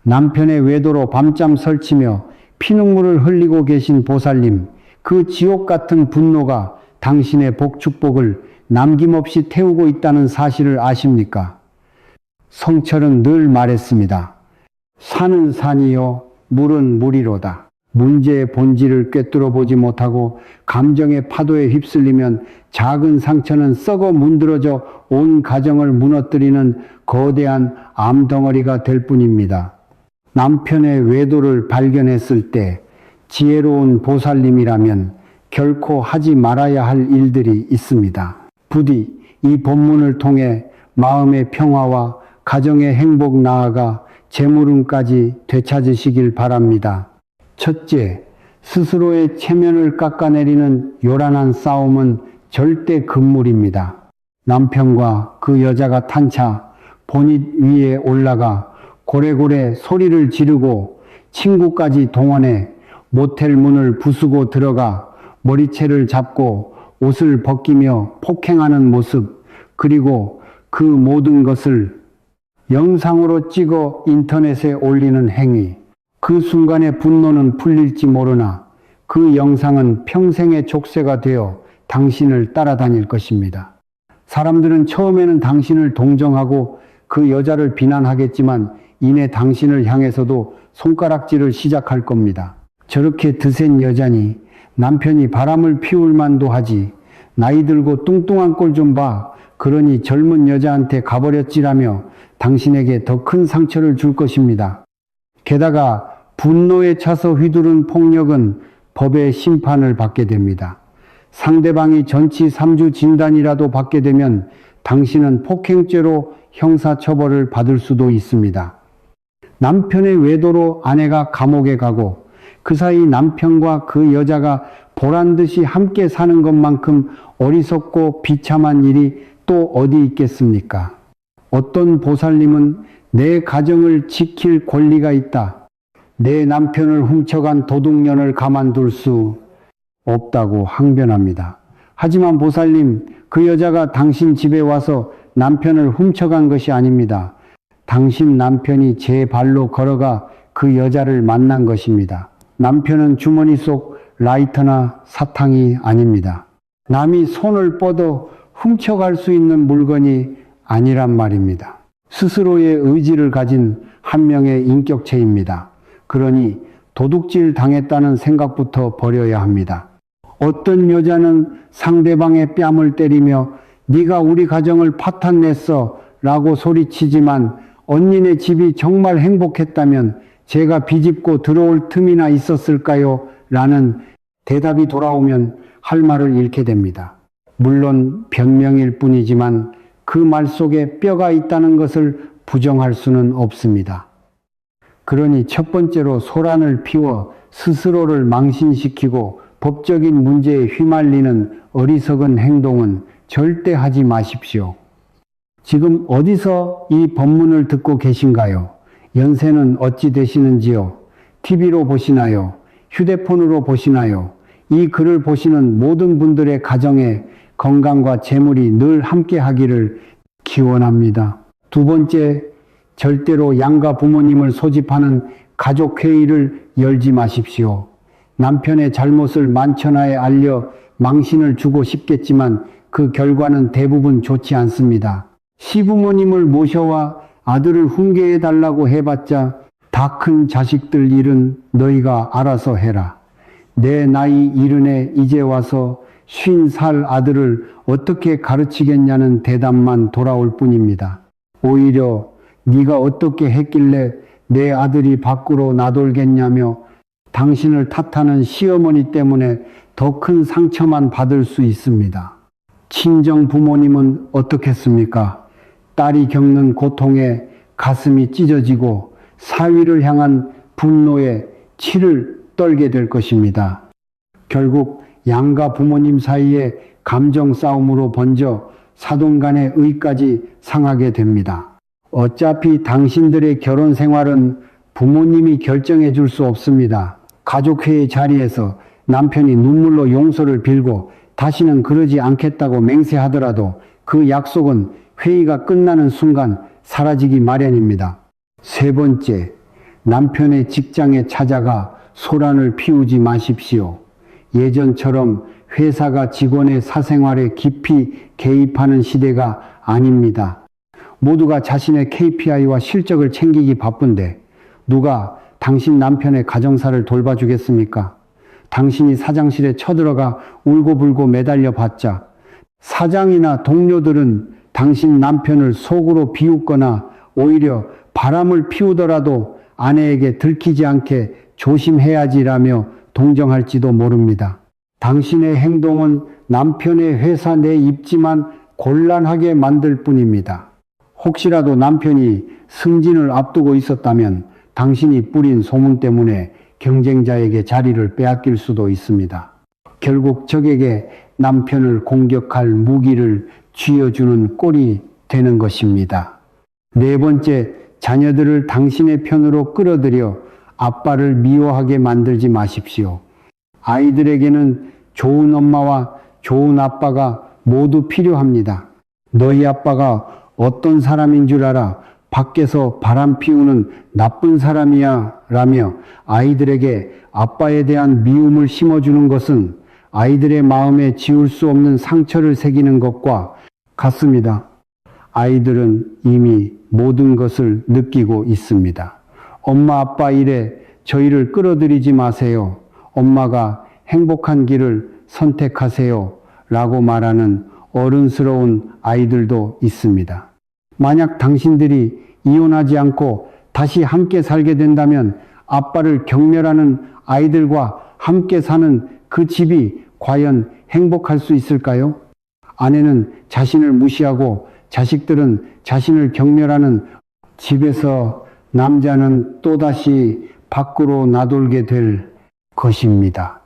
남편의 외도로 밤잠 설치며 피눈물을 흘리고 계신 보살님, 그 지옥 같은 분노가 당신의 복축복을 남김없이 태우고 있다는 사실을 아십니까? 성철은 늘 말했습니다. 산은 산이요, 물은 물이로다. 문제의 본질을 꿰뚫어 보지 못하고 감정의 파도에 휩쓸리면 작은 상처는 썩어 문드러져 온 가정을 무너뜨리는 거대한 암덩어리가 될 뿐입니다. 남편의 외도를 발견했을 때 지혜로운 보살님이라면 결코 하지 말아야 할 일들이 있습니다. 부디 이 본문을 통해 마음의 평화와 가정의 행복 나아가 재물운까지 되찾으시길 바랍니다. 첫째, 스스로의 체면을 깎아내리는 요란한 싸움은 절대 금물입니다. 남편과 그 여자가 탄차 본닛 위에 올라가 고래고래 소리를 지르고 친구까지 동원해 모텔 문을 부수고 들어가 머리채를 잡고 옷을 벗기며 폭행하는 모습, 그리고 그 모든 것을 영상으로 찍어 인터넷에 올리는 행위. 그 순간의 분노는 풀릴지 모르나 그 영상은 평생의 족쇄가 되어 당신을 따라다닐 것입니다. 사람들은 처음에는 당신을 동정하고 그 여자를 비난하겠지만 이내 당신을 향해서도 손가락질을 시작할 겁니다. 저렇게 드센 여자니 남편이 바람을 피울 만도 하지. 나이 들고 뚱뚱한 꼴 좀 봐. 그러니 젊은 여자한테 가버렸지라며 당신에게 더 큰 상처를 줄 것입니다. 게다가 분노에 차서 휘두른 폭력은 법의 심판을 받게 됩니다. 상대방이 전치 3주 진단이라도 받게 되면 당신은 폭행죄로 형사처벌을 받을 수도 있습니다. 남편의 외도로 아내가 감옥에 가고 그 사이 남편과 그 여자가 보란듯이 함께 사는 것만큼 어리석고 비참한 일이 또 어디 있겠습니까? 어떤 보살님은 내 가정을 지킬 권리가 있다. 내 남편을 훔쳐간 도둑년을 가만둘 수 없다고 항변합니다. 하지만 보살님, 그 여자가 당신 집에 와서 남편을 훔쳐간 것이 아닙니다. 당신 남편이 제 발로 걸어가 그 여자를 만난 것입니다. 남편은 주머니 속 라이터나 사탕이 아닙니다. 남이 손을 뻗어 훔쳐갈 수 있는 물건이 아니란 말입니다. 스스로의 의지를 가진 한 명의 인격체입니다. 그러니 도둑질 당했다는 생각부터 버려야 합니다. 어떤 여자는 상대방의 뺨을 때리며 네가 우리 가정을 파탄냈어 라고 소리치지만 언니네 집이 정말 행복했다면 제가 비집고 들어올 틈이나 있었을까요? 라는 대답이 돌아오면 할 말을 잃게 됩니다. 물론 변명일 뿐이지만 그 말 속에 뼈가 있다는 것을 부정할 수는 없습니다. 그러니 첫 번째로 소란을 피워 스스로를 망신시키고 법적인 문제에 휘말리는 어리석은 행동은 절대 하지 마십시오. 지금 어디서 이 법문을 듣고 계신가요? 연세는 어찌 되시는지요? TV로 보시나요? 휴대폰으로 보시나요? 이 글을 보시는 모든 분들의 가정에 건강과 재물이 늘 함께 하기를 기원합니다. 두 번째, 절대로 양가 부모님을 소집하는 가족회의를 열지 마십시오. 남편의 잘못을 만천하에 알려 망신을 주고 싶겠지만 그 결과는 대부분 좋지 않습니다. 시부모님을 모셔와 아들을 훈계해달라고 해봤자 다 큰 자식들 일은 너희가 알아서 해라. 내 나이 70에 이제 와서 50살 아들을 어떻게 가르치겠냐는 대답만 돌아올 뿐입니다. 오히려 네가 어떻게 했길래 내 아들이 밖으로 나돌겠냐며 당신을 탓하는 시어머니 때문에 더 큰 상처만 받을 수 있습니다. 친정 부모님은 어떻겠습니까? 딸이 겪는 고통에 가슴이 찢어지고 사위를 향한 분노에 치를 떨게 될 것입니다. 결국 양가 부모님 사이에 감정 싸움으로 번져 사돈 간의 의까지 상하게 됩니다. 어차피 당신들의 결혼 생활은 부모님이 결정해 줄 수 없습니다. 가족회의 자리에서 남편이 눈물로 용서를 빌고 다시는 그러지 않겠다고 맹세하더라도 그 약속은 회의가 끝나는 순간 사라지기 마련입니다. 세 번째, 남편의 직장에 찾아가 소란을 피우지 마십시오. 예전처럼 회사가 직원의 사생활에 깊이 개입하는 시대가 아닙니다. 모두가 자신의 KPI와 실적을 챙기기 바쁜데 누가 당신 남편의 가정사를 돌봐주겠습니까? 당신이 사장실에 쳐들어가 울고불고 매달려 봤자 사장이나 동료들은 당신 남편을 속으로 비웃거나 오히려 바람을 피우더라도 아내에게 들키지 않게 조심해야지라며 동정할지도 모릅니다. 당신의 행동은 남편의 회사 내 입지만 곤란하게 만들 뿐입니다. 혹시라도 남편이 승진을 앞두고 있었다면 당신이 뿌린 소문 때문에 경쟁자에게 자리를 빼앗길 수도 있습니다. 결국 적에게 남편을 공격할 무기를 쥐어주는 꼴이 되는 것입니다. 네 번째, 자녀들을 당신의 편으로 끌어들여 아빠를 미워하게 만들지 마십시오. 아이들에게는 좋은 엄마와 좋은 아빠가 모두 필요합니다. 너희 아빠가 어떤 사람인 줄 알아? 밖에서 바람 피우는 나쁜 사람이야 라며 아이들에게 아빠에 대한 미움을 심어주는 것은 아이들의 마음에 지울 수 없는 상처를 새기는 것과 같습니다. 아이들은 이미 모든 것을 느끼고 있습니다. 엄마 아빠 일에 저희를 끌어들이지 마세요. 엄마가 행복한 길을 선택하세요 라고 말하는 어른스러운 아이들도 있습니다. 만약 당신들이 이혼하지 않고 다시 함께 살게 된다면 아빠를 경멸하는 아이들과 함께 사는 그 집이 과연 행복할 수 있을까요? 아내는 자신을 무시하고 자식들은 자신을 경멸하는 집에서 남자는 또다시 밖으로 나돌게 될 것입니다.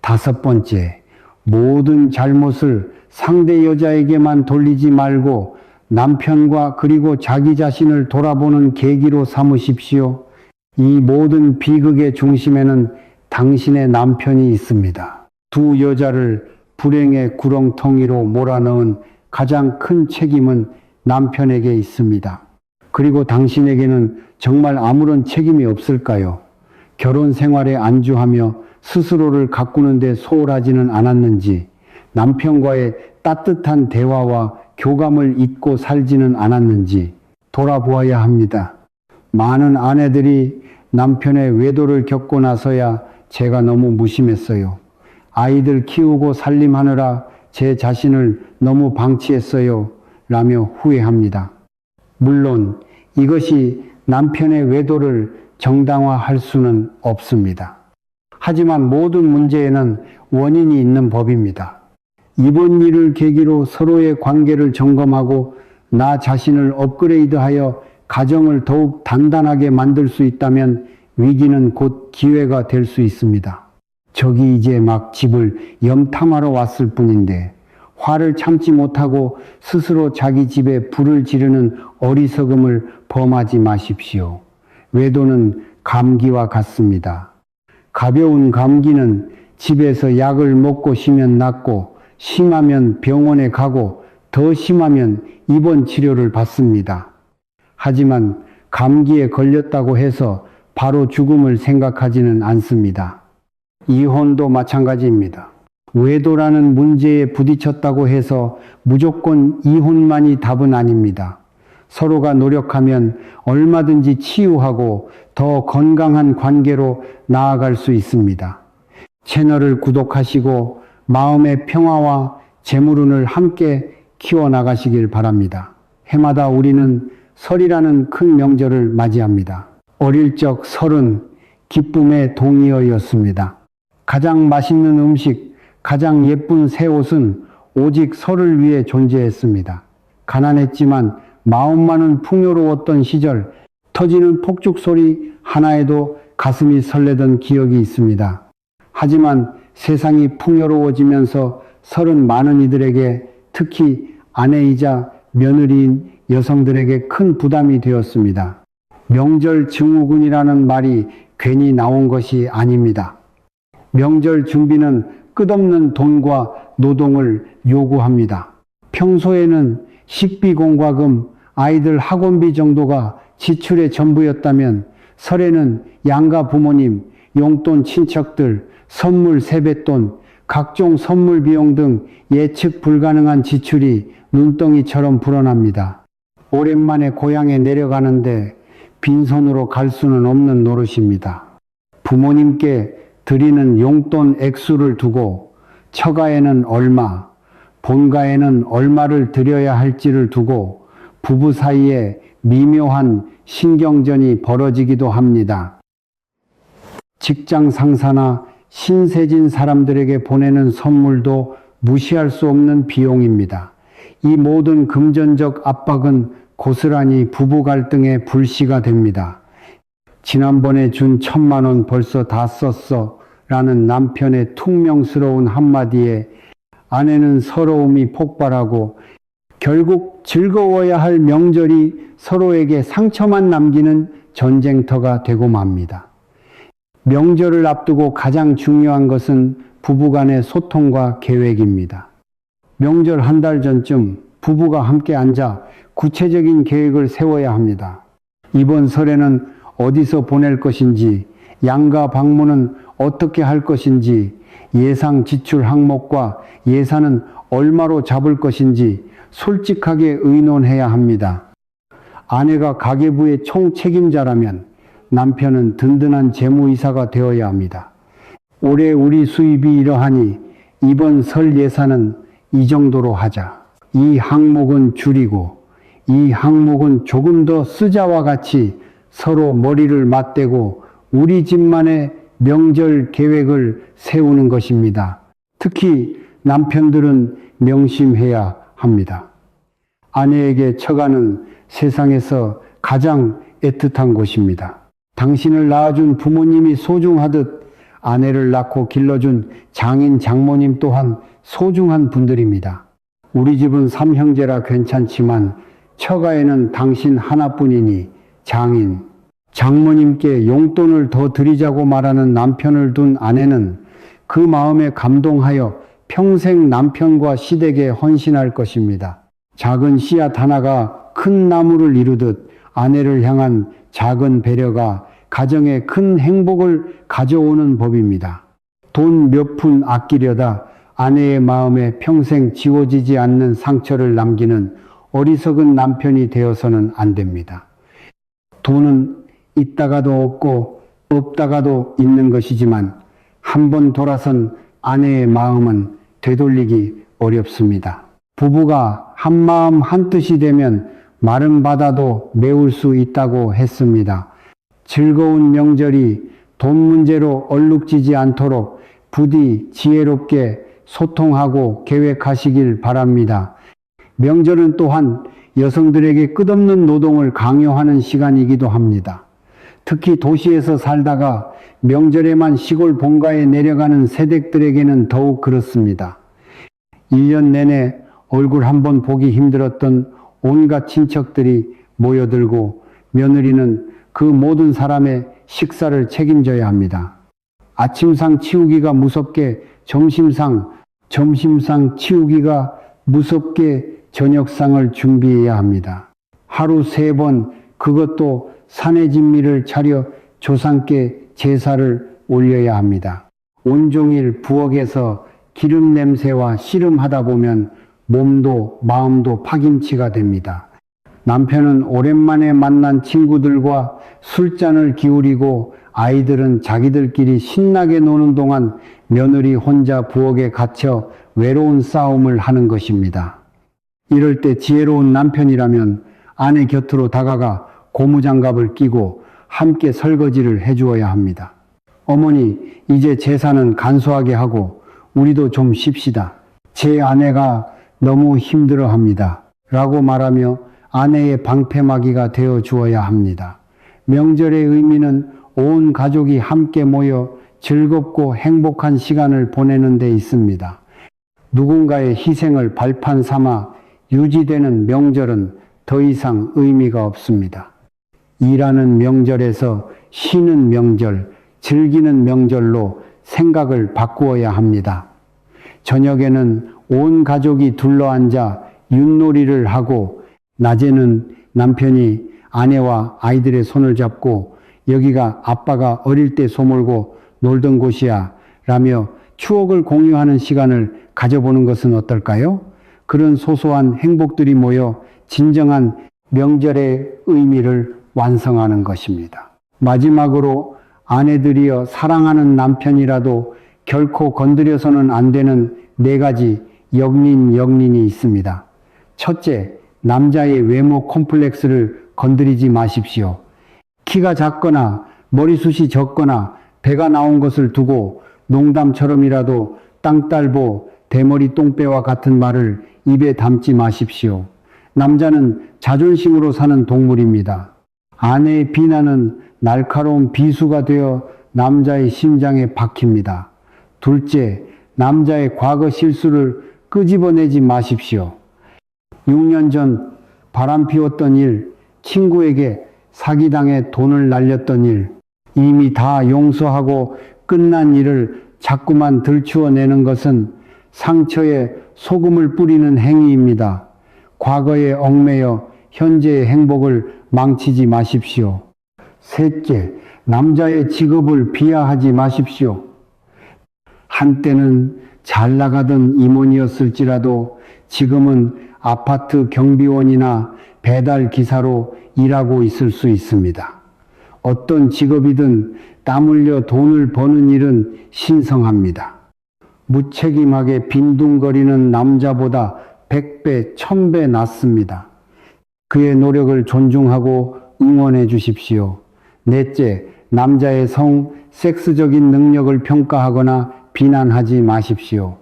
다섯 번째, 모든 잘못을 상대 여자에게만 돌리지 말고 남편과 그리고 자기 자신을 돌아보는 계기로 삼으십시오. 이 모든 비극의 중심에는 당신의 남편이 있습니다. 두 여자를 불행의 구렁텅이로 몰아넣은 가장 큰 책임은 남편에게 있습니다. 그리고 당신에게는 정말 아무런 책임이 없을까요? 결혼 생활에 안주하며 스스로를 가꾸는 데 소홀하지는 않았는지, 남편과의 따뜻한 대화와 교감을 잊고 살지는 않았는지 돌아보아야 합니다. 많은 아내들이 남편의 외도를 겪고 나서야 제가 너무 무심했어요. 아이들 키우고 살림하느라 제 자신을 너무 방치했어요 라며 후회합니다. 물론 이것이 남편의 외도를 정당화할 수는 없습니다. 하지만 모든 문제에는 원인이 있는 법입니다. 이번 일을 계기로 서로의 관계를 점검하고 나 자신을 업그레이드하여 가정을 더욱 단단하게 만들 수 있다면 위기는 곧 기회가 될 수 있습니다. 적이 이제 막 집을 염탐하러 왔을 뿐인데 화를 참지 못하고 스스로 자기 집에 불을 지르는 어리석음을 범하지 마십시오. 외도는 감기와 같습니다. 가벼운 감기는 집에서 약을 먹고 쉬면 낫고 심하면 병원에 가고 더 심하면 입원 치료를 받습니다. 하지만 감기에 걸렸다고 해서 바로 죽음을 생각하지는 않습니다. 이혼도 마찬가지입니다. 외도라는 문제에 부딪혔다고 해서 무조건 이혼만이 답은 아닙니다. 서로가 노력하면 얼마든지 치유하고 더 건강한 관계로 나아갈 수 있습니다. 채널을 구독하시고 마음의 평화와 재물운을 함께 키워나가시길 바랍니다. 해마다 우리는 설이라는 큰 명절을 맞이합니다. 어릴 적 설은 기쁨의 동의어였습니다. 가장 맛있는 음식, 가장 예쁜 새 옷은 오직 설을 위해 존재했습니다. 가난했지만 마음만은 풍요로웠던 시절, 터지는 폭죽 소리 하나에도 가슴이 설레던 기억이 있습니다. 하지만 세상이 풍요로워지면서 설은 많은 이들에게, 특히 아내이자 며느리인 여성들에게 큰 부담이 되었습니다. 명절 증후군이라는 말이 괜히 나온 것이 아닙니다. 명절 준비는 끝없는 돈과 노동을 요구합니다. 평소에는 식비 공과금, 아이들 학원비 정도가 지출의 전부였다면 설에는 양가 부모님, 용돈 친척들, 선물 세뱃돈, 각종 선물 비용 등 예측 불가능한 지출이 눈덩이처럼 불어납니다. 오랜만에 고향에 내려가는데 빈손으로 갈 수는 없는 노릇입니다. 부모님께 드리는 용돈 액수를 두고 처가에는 얼마, 본가에는 얼마를 드려야 할지를 두고 부부 사이에 미묘한 신경전이 벌어지기도 합니다. 직장 상사나 신세진 사람들에게 보내는 선물도 무시할 수 없는 비용입니다. 이 모든 금전적 압박은 고스란히 부부 갈등의 불씨가 됩니다. 지난번에 준 1,000만 원 벌써 다 썼어 라는 남편의 퉁명스러운 한마디에 아내는 서러움이 폭발하고 결국 즐거워야 할 명절이 서로에게 상처만 남기는 전쟁터가 되고 맙니다. 명절을 앞두고 가장 중요한 것은 부부간의 소통과 계획입니다. 명절 한 달 전쯤 부부가 함께 앉아 구체적인 계획을 세워야 합니다. 이번 설에는 어디서 보낼 것인지, 양가 방문은 어떻게 할 것인지, 예상 지출 항목과 예산은 얼마로 잡을 것인지 솔직하게 의논해야 합니다. 아내가 가계부의 총책임자라면 남편은 든든한 재무이사가 되어야 합니다. 올해 우리 수입이 이러하니 이번 설 예산은 이 정도로 하자. 이 항목은 줄이고 이 항목은 조금 더 쓰자와 같이 서로 머리를 맞대고 우리 집만의 명절 계획을 세우는 것입니다. 특히 남편들은 명심해야 합니다. 아내에게 처가는 세상에서 가장 애틋한 곳입니다. 당신을 낳아준 부모님이 소중하듯 아내를 낳고 길러준 장인 장모님 또한 소중한 분들입니다. 우리 집은 3형제라 괜찮지만 처가에는 당신 하나뿐이니 장인, 장모님께 용돈을 더 드리자고 말하는 남편을 둔 아내는 그 마음에 감동하여 평생 남편과 시댁에 헌신할 것입니다. 작은 씨앗 하나가 큰 나무를 이루듯 아내를 향한 작은 배려가 가정에 큰 행복을 가져오는 법입니다. 돈 몇 푼 아끼려다 아내의 마음에 평생 지워지지 않는 상처를 남기는 어리석은 남편이 되어서는 안 됩니다. 돈은 있다가도 없고 없다가도 있는 것이지만 한 번 돌아선 아내의 마음은 되돌리기 어렵습니다. 부부가 한마음 한뜻이 되면 마른 바다도 메울 수 있다고 했습니다. 즐거운 명절이 돈 문제로 얼룩지지 않도록 부디 지혜롭게 소통하고 계획하시길 바랍니다. 명절은 또한 여성들에게 끝없는 노동을 강요하는 시간이기도 합니다. 특히 도시에서 살다가 명절에만 시골 본가에 내려가는 세댁들에게는 더욱 그렇습니다. 1년 내내 얼굴 한번 보기 힘들었던 온갖 친척들이 모여들고 며느리는 그 모든 사람의 식사를 책임져야 합니다. 아침상 치우기가 무섭게 점심상 치우기가 무섭게 저녁상을 준비해야 합니다. 하루 3번 그것도 산의 진미를 차려 조상께 제사를 올려야 합니다. 온종일 부엌에서 기름 냄새와 씨름하다 보면 몸도 마음도 파김치가 됩니다. 남편은 오랜만에 만난 친구들과 술잔을 기울이고 아이들은 자기들끼리 신나게 노는 동안 며느리 혼자 부엌에 갇혀 외로운 싸움을 하는 것입니다. 이럴 때 지혜로운 남편이라면 아내 곁으로 다가가 고무장갑을 끼고 함께 설거지를 해주어야 합니다. 어머니, 이제 제사는 간소하게 하고 우리도 좀 쉽시다. 제 아내가 너무 힘들어합니다. 라고 말하며 아내의 방패막이가 되어 주어야 합니다. 명절의 의미는 온 가족이 함께 모여 즐겁고 행복한 시간을 보내는 데 있습니다. 누군가의 희생을 발판 삼아 유지되는 명절은 더 이상 의미가 없습니다. 일하는 명절에서 쉬는 명절, 즐기는 명절로 생각을 바꾸어야 합니다. 저녁에는 온 가족이 둘러앉아 윷놀이를 하고 낮에는 남편이 아내와 아이들의 손을 잡고 여기가 아빠가 어릴 때 소몰고 놀던 곳이야 라며 추억을 공유하는 시간을 가져보는 것은 어떨까요? 그런 소소한 행복들이 모여 진정한 명절의 의미를 완성하는 것입니다. 마지막으로 아내들이여 사랑하는 남편이라도 결코 건드려서는 안 되는 4가지 역린이 있습니다. 첫째, 남자의 외모 콤플렉스를 건드리지 마십시오. 키가 작거나 머리숱이 적거나 배가 나온 것을 두고 농담처럼이라도 땅딸보 대머리 똥배와 같은 말을 입에 담지 마십시오. 남자는 자존심으로 사는 동물입니다. 아내의 비난은 날카로운 비수가 되어 남자의 심장에 박힙니다. 둘째, 남자의 과거 실수를 끄집어내지 마십시오. 6년 전 바람 피웠던 일, 친구에게 사기당해 돈을 날렸던 일, 이미 다 용서하고 끝난 일을 자꾸만 들추어내는 것은 상처에 소금을 뿌리는 행위입니다. 과거에 얽매여 현재의 행복을 망치지 마십시오. 셋째, 남자의 직업을 비하하지 마십시오. 한때는 잘 나가던 임원이었을지라도 지금은 아파트 경비원이나 배달 기사로 일하고 있을 수 있습니다. 어떤 직업이든 땀 흘려 돈을 버는 일은 신성합니다. 무책임하게 빈둥거리는 남자보다 100배, 1000배 낫습니다. 그의 노력을 존중하고 응원해 주십시오. 넷째, 남자의 섹스적인 능력을 평가하거나 비난하지 마십시오.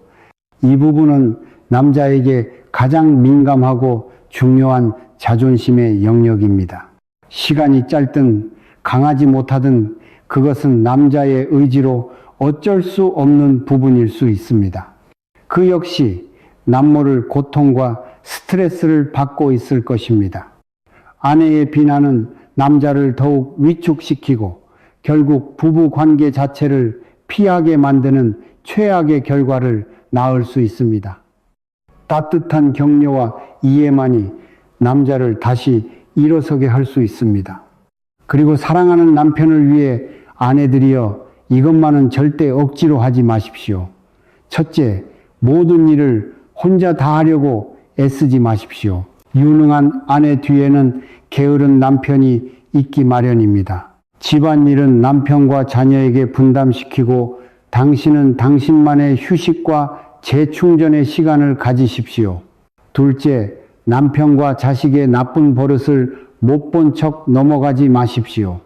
이 부분은 남자에게 가장 민감하고 중요한 자존심의 영역입니다. 시간이 짧든 강하지 못하든 그것은 남자의 의지로 어쩔 수 없는 부분일 수 있습니다. 그 역시 남모를 고통과 스트레스를 받고 있을 것입니다. 아내의 비난은 남자를 더욱 위축시키고 결국 부부 관계 자체를 피하게 만드는 최악의 결과를 낳을 수 있습니다. 따뜻한 격려와 이해만이 남자를 다시 일어서게 할 수 있습니다. 그리고 사랑하는 남편을 위해 아내들이여 이것만은 절대 억지로 하지 마십시오. 첫째, 모든 일을 혼자 다 하려고 애쓰지 마십시오. 유능한 아내 뒤에는 게으른 남편이 있기 마련입니다. 집안일은 남편과 자녀에게 분담시키고 당신은 당신만의 휴식과 재충전의 시간을 가지십시오. 둘째, 남편과 자식의 나쁜 버릇을 못 본 척 넘어가지 마십시오.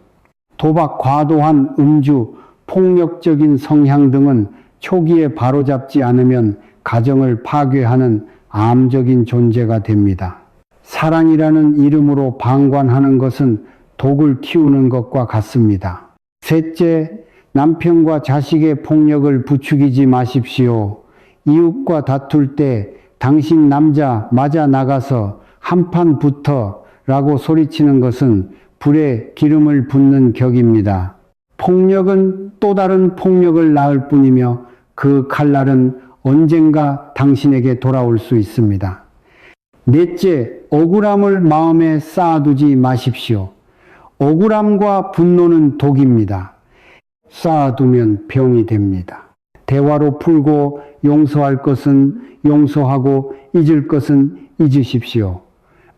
도박, 과도한 음주, 폭력적인 성향 등은 초기에 바로잡지 않으면 가정을 파괴하는 암적인 존재가 됩니다. 사랑이라는 이름으로 방관하는 것은 독을 키우는 것과 같습니다. 셋째, 남편과 자식의 폭력을 부추기지 마십시오. 이웃과 다툴 때 당신 남자 맞아 나가서 한판 붙어 라고 소리치는 것은 불에 기름을 붓는 격입니다. 폭력은 또 다른 폭력을 낳을 뿐이며 그 칼날은 언젠가 당신에게 돌아올 수 있습니다. 넷째, 억울함을 마음에 쌓아두지 마십시오. 억울함과 분노는 독입니다. 쌓아두면 병이 됩니다. 대화로 풀고 용서할 것은 용서하고 잊을 것은 잊으십시오.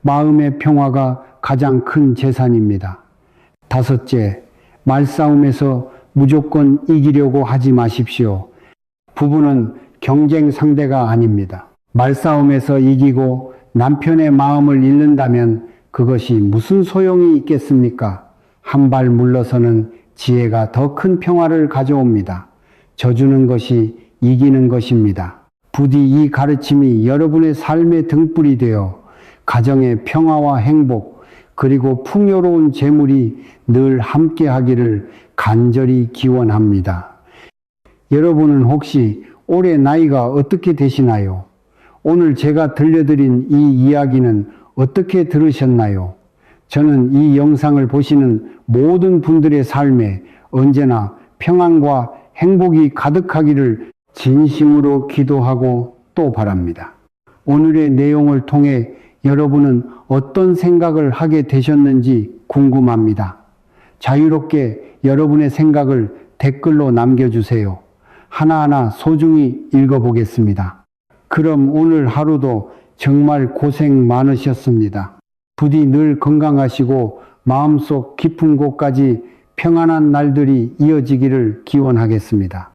마음의 평화가 가장 큰 재산입니다. 다섯째, 말싸움에서 무조건 이기려고 하지 마십시오. 부부는 경쟁 상대가 아닙니다. 말싸움에서 이기고 남편의 마음을 잃는다면 그것이 무슨 소용이 있겠습니까? 한 발 물러서는 지혜가 더 큰 평화를 가져옵니다. 져주는 것이 이기는 것입니다. 부디 이 가르침이 여러분의 삶의 등불이 되어 가정의 평화와 행복 그리고 풍요로운 재물이 늘 함께 하기를 간절히 기원합니다. 여러분은 혹시 올해 나이가 어떻게 되시나요? 오늘 제가 들려드린 이 이야기는 어떻게 들으셨나요? 저는 이 영상을 보시는 모든 분들의 삶에 언제나 평안과 행복이 가득하기를 진심으로 기도하고 또 바랍니다. 오늘의 내용을 통해 여러분은 어떤 생각을 하게 되셨는지 궁금합니다. 자유롭게 여러분의 생각을 댓글로 남겨주세요. 하나하나 소중히 읽어보겠습니다. 그럼 오늘 하루도 정말 고생 많으셨습니다. 부디 늘 건강하시고 마음속 깊은 곳까지 평안한 날들이 이어지기를 기원하겠습니다.